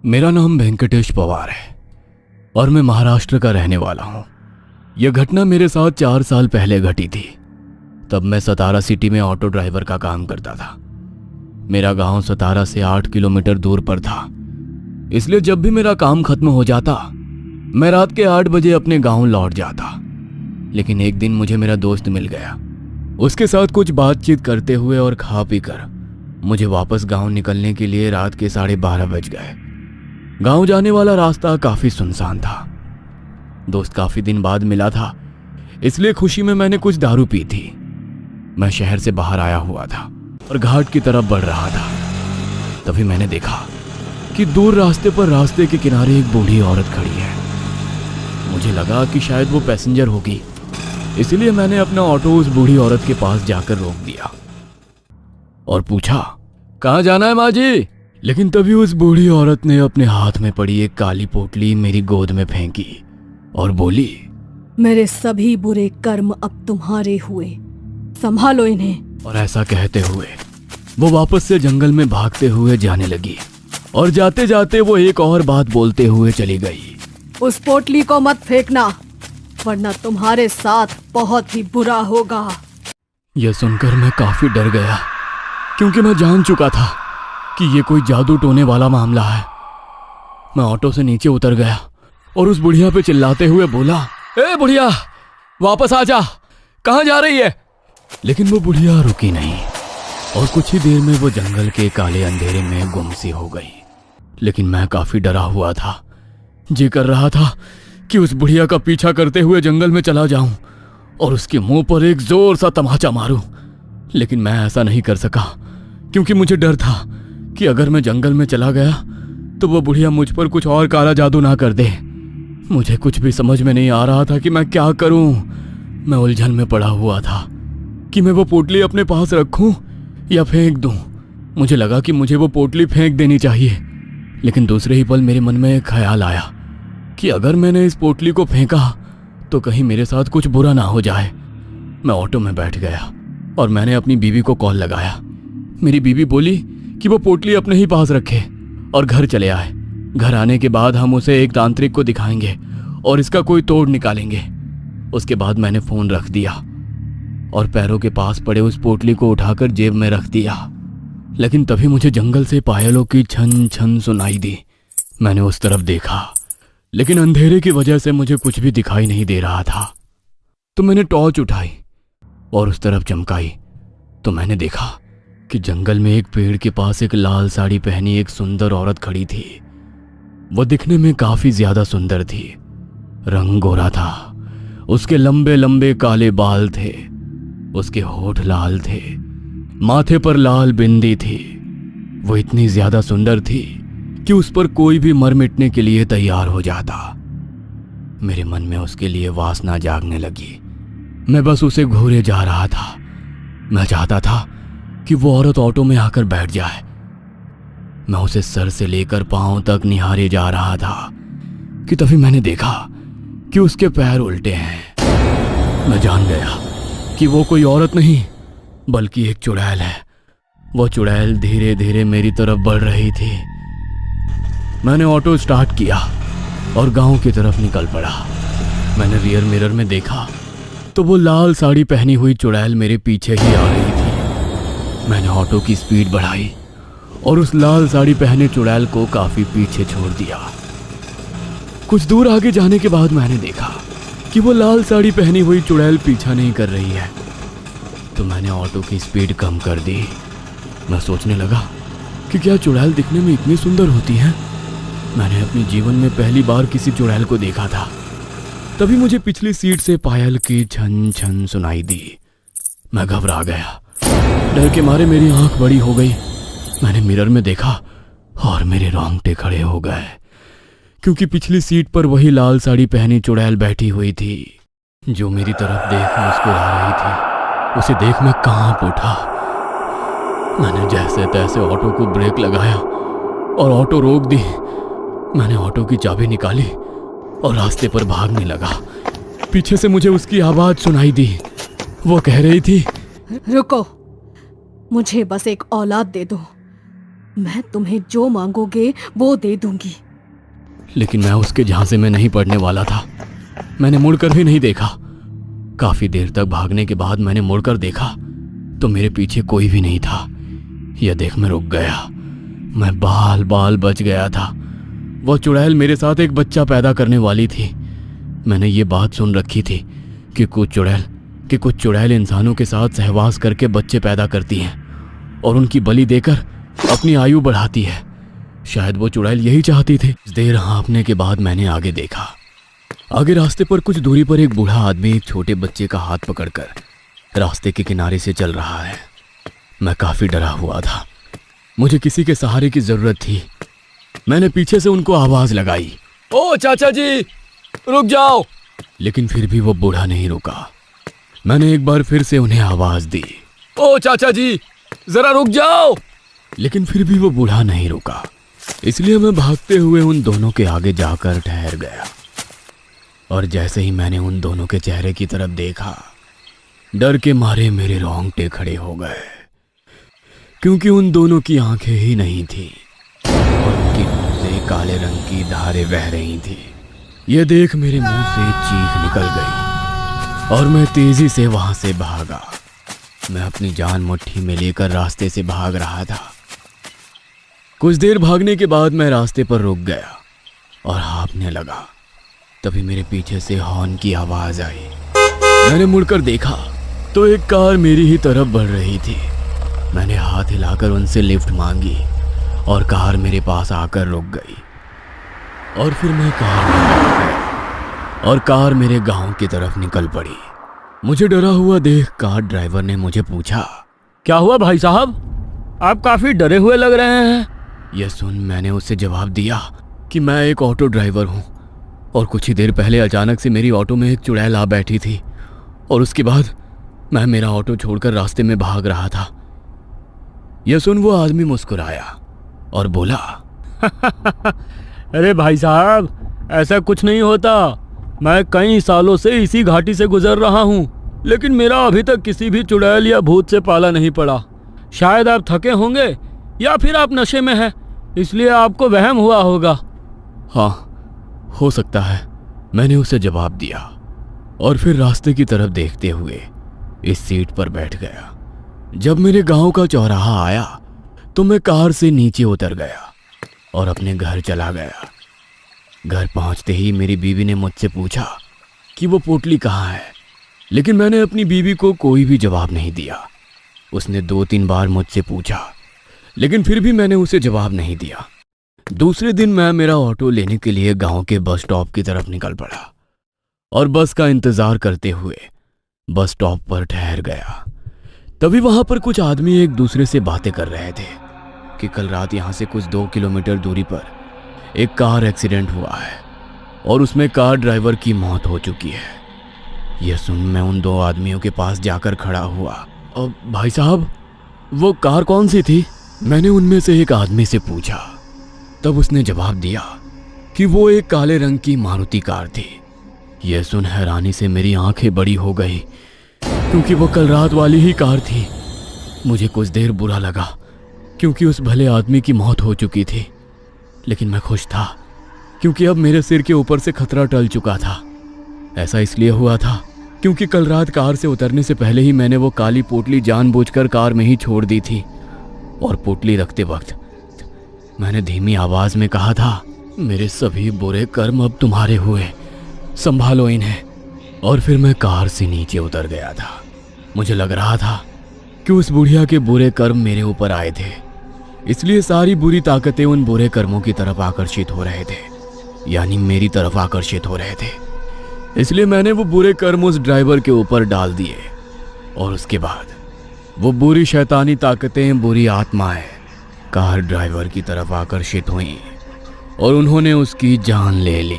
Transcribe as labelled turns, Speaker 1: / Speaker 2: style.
Speaker 1: मेरा नाम वेंकटेश पवार है और मैं महाराष्ट्र का रहने वाला हूं। यह घटना मेरे साथ 4 साल पहले घटी थी। तब मैं सतारा सिटी में ऑटो ड्राइवर का काम करता था। मेरा गांव सतारा से 8 किलोमीटर दूर पर था, इसलिए जब भी मेरा काम खत्म हो जाता मैं रात के 8 बजे अपने गांव लौट जाता। लेकिन एक दिन मुझे मेरा दोस्त मिल गया। उसके साथ कुछ बातचीत करते हुए और खा पी कर मुझे वापस गांव निकलने के लिए रात के 12:30 बज गए। गांव जाने वाला रास्ता काफी सुनसान था। दोस्त काफी दिन बाद मिला था, इसलिए खुशी में मैंने कुछ दारू पी थी। मैं शहर से बाहर आया हुआ था और घाट की तरफ बढ़ रहा था। तभी मैंने देखा कि दूर रास्ते पर रास्ते के किनारे एक बूढ़ी औरत खड़ी है। मुझे लगा कि शायद वो पैसेंजर होगी, इसलिए मैंने अपना ऑटो उस बूढ़ी औरत के पास जाकर रोक दिया और पूछा, कहाँ जाना है माँ जी? लेकिन तभी उस बूढ़ी औरत ने अपने हाथ में पड़ी एक काली पोटली मेरी गोद में फेंकी और बोली,
Speaker 2: मेरे सभी बुरे कर्म अब तुम्हारे हुए, संभालो इन्हें।
Speaker 1: और ऐसा कहते हुए वो वापस से जंगल में भागते हुए जाने लगी और जाते जाते वो एक और बात बोलते हुए चली गई,
Speaker 2: उस पोटली को मत फेंकना, वरना तुम्हारे साथ बहुत ही बुरा होगा।
Speaker 1: यह सुनकर मैं काफी डर गया, क्योंकि मैं जान चुका था कि ये कोई जादू टोने वाला मामला है। मैं ऑटो से नीचे उतर गया और उस बुढ़िया पे चिल्लाते हुए बोला, ए बुढ़िया, वापस आ जा, कहाँ जा रही है? लेकिन वो बुढ़िया रुकी नहीं और कुछ ही देर में वो जंगल के काले अंधेरे में गुम सी हो गई। लेकिन मैं काफी डरा हुआ था। जी कर रहा था कि उस बुढ़िया का पीछा करते हुए जंगल में चला जाऊं और उसके मुंह पर एक जोर सा तमाचा मारूं। लेकिन मैं ऐसा नहीं कर सका, क्योंकि मुझे डर था कि अगर मैं जंगल में चला गया तो वो बुढ़िया मुझ पर कुछ और काला जादू ना कर दे। मुझे कुछ भी समझ में नहीं आ रहा था कि मैं क्या करूं। मैं उलझन में पड़ा हुआ था कि मैं वो पोटली अपने पास रखूं या फेंक दूं। मुझे लगा कि मुझे वो पोटली फेंक देनी चाहिए, लेकिन दूसरे ही पल मेरे मन में एक ख्याल आया कि अगर मैंने इस पोटली को फेंका तो कहीं मेरे साथ कुछ बुरा ना हो जाए। मैं ऑटो में बैठ गया और मैंने अपनी बीवी को कॉल लगाया। मेरी बीवी बोली कि वो पोटली अपने ही पास रखे और घर चले आए। घर आने के बाद हम उसे एक तांत्रिक को दिखाएंगे और इसका कोई तोड़ निकालेंगे। उसके बाद मैंने फोन रख दिया और पैरों के पास पड़े उस पोटली को उठाकर जेब में रख दिया। लेकिन तभी मुझे जंगल से पायलों की छन छन सुनाई दी। मैंने उस तरफ देखा, लेकिन अंधेरे की वजह से मुझे कुछ भी दिखाई नहीं दे रहा था। तो मैंने टॉर्च उठाई और उस तरफ चमकाई तो मैंने देखा कि जंगल में एक पेड़ के पास एक लाल साड़ी पहनी एक सुंदर औरत खड़ी थी। वो दिखने में काफी ज्यादा सुंदर थी। रंग गोरा था, उसके लंबे लंबे काले बाल थे, उसके होठ लाल थे, माथे पर लाल बिंदी थी। वो इतनी ज्यादा सुंदर थी कि उस पर कोई भी मर मिटने के लिए तैयार हो जाता। मेरे मन में उसके लिए वासना जागने लगी। मैं बस उसे घूरे जा रहा था। मैं चाहता था कि वो औरत ऑटो में आकर बैठ जाए। मैं उसे सर से लेकर पांव तक निहारे जा रहा था कि तभी मैंने देखा कि उसके पैर उल्टे हैं। मैं जान गया कि वो कोई औरत नहीं बल्कि एक चुड़ैल है। वो चुड़ैल धीरे धीरे मेरी तरफ बढ़ रही थी। मैंने ऑटो स्टार्ट किया और गांव की तरफ निकल पड़ा। मैंने रियर मिरर में देखा तो वो लाल साड़ी पहनी हुई चुड़ैल मेरे पीछे ही आ रही थी। मैंने ऑटो की स्पीड बढ़ाई और उस लाल साड़ी पहने चुड़ैल को काफी पीछे छोड़ दिया। कुछ दूर आगे जाने के बाद मैंने देखा कि वो लाल साड़ी पहनी हुई चुड़ैल पीछा नहीं कर रही है। तो मैंने ऑटो की स्पीड कम कर दी। मैं सोचने लगा कि क्या चुड़ैल दिखने में इतनी सुंदर होती है? मैंने अपने जीवन में पहली बार किसी चुड़ैल को देखा था। तभी मुझे पिछली सीट से पायल की छन छन सुनाई दी। मैं घबरा गया। डर के मारे मेरी आंख बड़ी हो गई। मैंने मिरर में देखा और मेरे रोंगटे खड़े हो गए, क्योंकि पिछली सीट पर वही लाल साड़ी पहनी चुड़ैल बैठी हुई थी जो मेरी तरफ देख मुस्कुरा रही थी। उसे देख मैं कांप उठा। मैंने जैसे तैसे ऑटो को ब्रेक लगाया और ऑटो रोक दी। मैंने ऑटो की चाबी निकाली और रास्ते पर भागने लगा। पीछे से मुझे उसकी आवाज सुनाई दी। वो कह रही थी,
Speaker 2: रुको, मुझे बस एक औलाद दे दो, मैं तुम्हें जो मांगोगे वो दे दूंगी।
Speaker 1: लेकिन मैं उसके झांसे में नहीं पड़ने वाला था। मैंने मुड़कर भी नहीं देखा। काफी देर तक भागने के बाद मैंने मुड़कर देखा तो मेरे पीछे कोई भी नहीं था। यह देख मैं रुक गया। मैं बाल बाल बच गया था। वह चुड़ैल मेरे साथ एक बच्चा पैदा करने वाली थी। मैंने ये बात सुन रखी थी कि कुछ चुड़ैल इंसानों के साथ सहवास करके बच्चे पैदा करती हैं और उनकी बलि देकर अपनी आयु बढ़ाती है। शायद वो चुड़ैल यही चाहती थी। देर हाँफने के बाद मैंने आगे देखा। आगे रास्ते पर कुछ दूरी पर एक बूढ़ा आदमी एक छोटे बच्चे का हाथ पकड़कर रास्ते के किनारे से चल रहा है। मैं काफी डरा हुआ था। मुझे किसी के सहारे की जरूरत थी। मैंने पीछे से उनको आवाज लगाई, ओ चाचा जी रुक जाओ। लेकिन फिर भी वो बूढ़ा नहीं रुका। मैंने एक बार फिर से उन्हें आवाज दी, ओ चाचा जी जरा रुक जाओ। लेकिन फिर भी वो बूढ़ा नहीं रुका। इसलिए मैं भागते हुए उन दोनों के आगे जाकर ठहर गया। और जैसे ही मैंने उन दोनों के चेहरे की तरफ देखा, डर के मारे मेरे रोंगटे खड़े हो गए, क्योंकि उन दोनों की आंखें ही नहीं थी और उनके मुंह से काले रंग की धारें बह रही थी। यह देख मेरे मुंह से चीख निकल गई और मैं तेजी से वहां से भागा। मैं अपनी जान मुट्ठी में लेकर रास्ते से भाग रहा था। कुछ देर भागने के बाद मैं रास्ते पर रुक गया और हाँफने लगा। तभी मेरे पीछे से हॉर्न की आवाज आई। मैंने मुड़कर देखा तो एक कार मेरी ही तरफ बढ़ रही थी। मैंने हाथ हिलाकर उनसे लिफ्ट मांगी और कार मेरे पास आकर रुक गई। और फिर मैं कार में बैठ गया और कार मेरे गांव की तरफ निकल पड़ी। मुझे डरा हुआ देख कार ड्राइवर ने मुझे पूछा, क्या हुआ भाई साहब, आप काफी डरे हुए लग रहे हैं। यह सुन मैंने उससे जवाब दिया कि मैं एक ऑटो ड्राइवर हूँ और कुछ ही देर पहले अचानक से मेरी ऑटो में एक चुड़ैल आ बैठी थी और उसके बाद मैं मेरा ऑटो छोड़कर रास्ते में भाग रहा था। यह सुन वो आदमी मुस्कुराया और बोला, अरे भाई साहब ऐसा कुछ नहीं होता। मैं कई सालों से इसी घाटी से गुजर रहा हूँ, लेकिन मेरा अभी तक किसी भी चुड़ैल या भूत से पाला नहीं पड़ा। शायद आप थके होंगे या फिर आप नशे में हैं, इसलिए आपको वहम हुआ होगा। हाँ हो सकता है, मैंने उसे जवाब दिया और फिर रास्ते की तरफ देखते हुए इस सीट पर बैठ गया। जब मेरे गांव का चौराहा आया तो मैं कार से नीचे उतर गया और अपने घर चला गया। घर पहुंचते ही मेरी बीवी ने मुझसे पूछा कि वो पोटली कहाँ है, लेकिन मैंने अपनी बीवी को कोई भी जवाब नहीं दिया। उसने 2-3 बार मुझसे पूछा, लेकिन फिर भी मैंने उसे जवाब नहीं दिया। दूसरे दिन मैं मेरा ऑटो लेने के लिए गांव के बस स्टॉप की तरफ निकल पड़ा और बस का इंतजार करते हुए बस स्टॉप पर ठहर गया। तभी वहां पर कुछ आदमी एक दूसरे से बातें कर रहे थे कि कल रात यहां से कुछ 2 किलोमीटर दूरी पर एक कार एक्सीडेंट हुआ है और उसमें कार ड्राइवर की मौत हो चुकी है। यह सुन मैं उन 2 आदमियों के पास जाकर खड़ा हुआ। और भाई साहब वो कार कौन सी थी, मैंने उनमें से एक आदमी से पूछा। तब उसने जवाब दिया कि वो एक काले रंग की मारुति कार थी। यह सुन हैरानी से मेरी आंखें बड़ी हो गई, क्योंकि वो कल रात वाली ही कार थी। मुझे कुछ देर बुरा लगा क्योंकि उस भले आदमी की मौत हो चुकी थी, लेकिन मैं खुश था क्योंकि अब मेरे सिर के ऊपर से खतरा टल चुका था। ऐसा इसलिए हुआ था क्योंकि कल रात कार से उतरने से पहले ही मैंने वो काली पोटली जानबूझकर कार में ही छोड़ दी थी और पोटली रखते वक्त मैंने धीमी आवाज में कहा था, मेरे सभी बुरे कर्म अब तुम्हारे हुए, संभालो इन्हें। और फिर मैं कार से नीचे उतर गया था। मुझे लग रहा था कि उस बुढ़िया के बुरे कर्म मेरे ऊपर आए थे, इसलिए सारी बुरी ताकतें उन बुरे कर्मों की तरफ आकर्षित हो रहे थे, यानी मेरी तरफ आकर्षित हो रहे थे। इसलिए मैंने वो बुरे कर्म उस ड्राइवर के ऊपर डाल दिए और उसके बाद वो बुरी शैतानी ताकतें, बुरी आत्माएं कार ड्राइवर की तरफ आकर्षित हुईं और उन्होंने उसकी जान ले ली।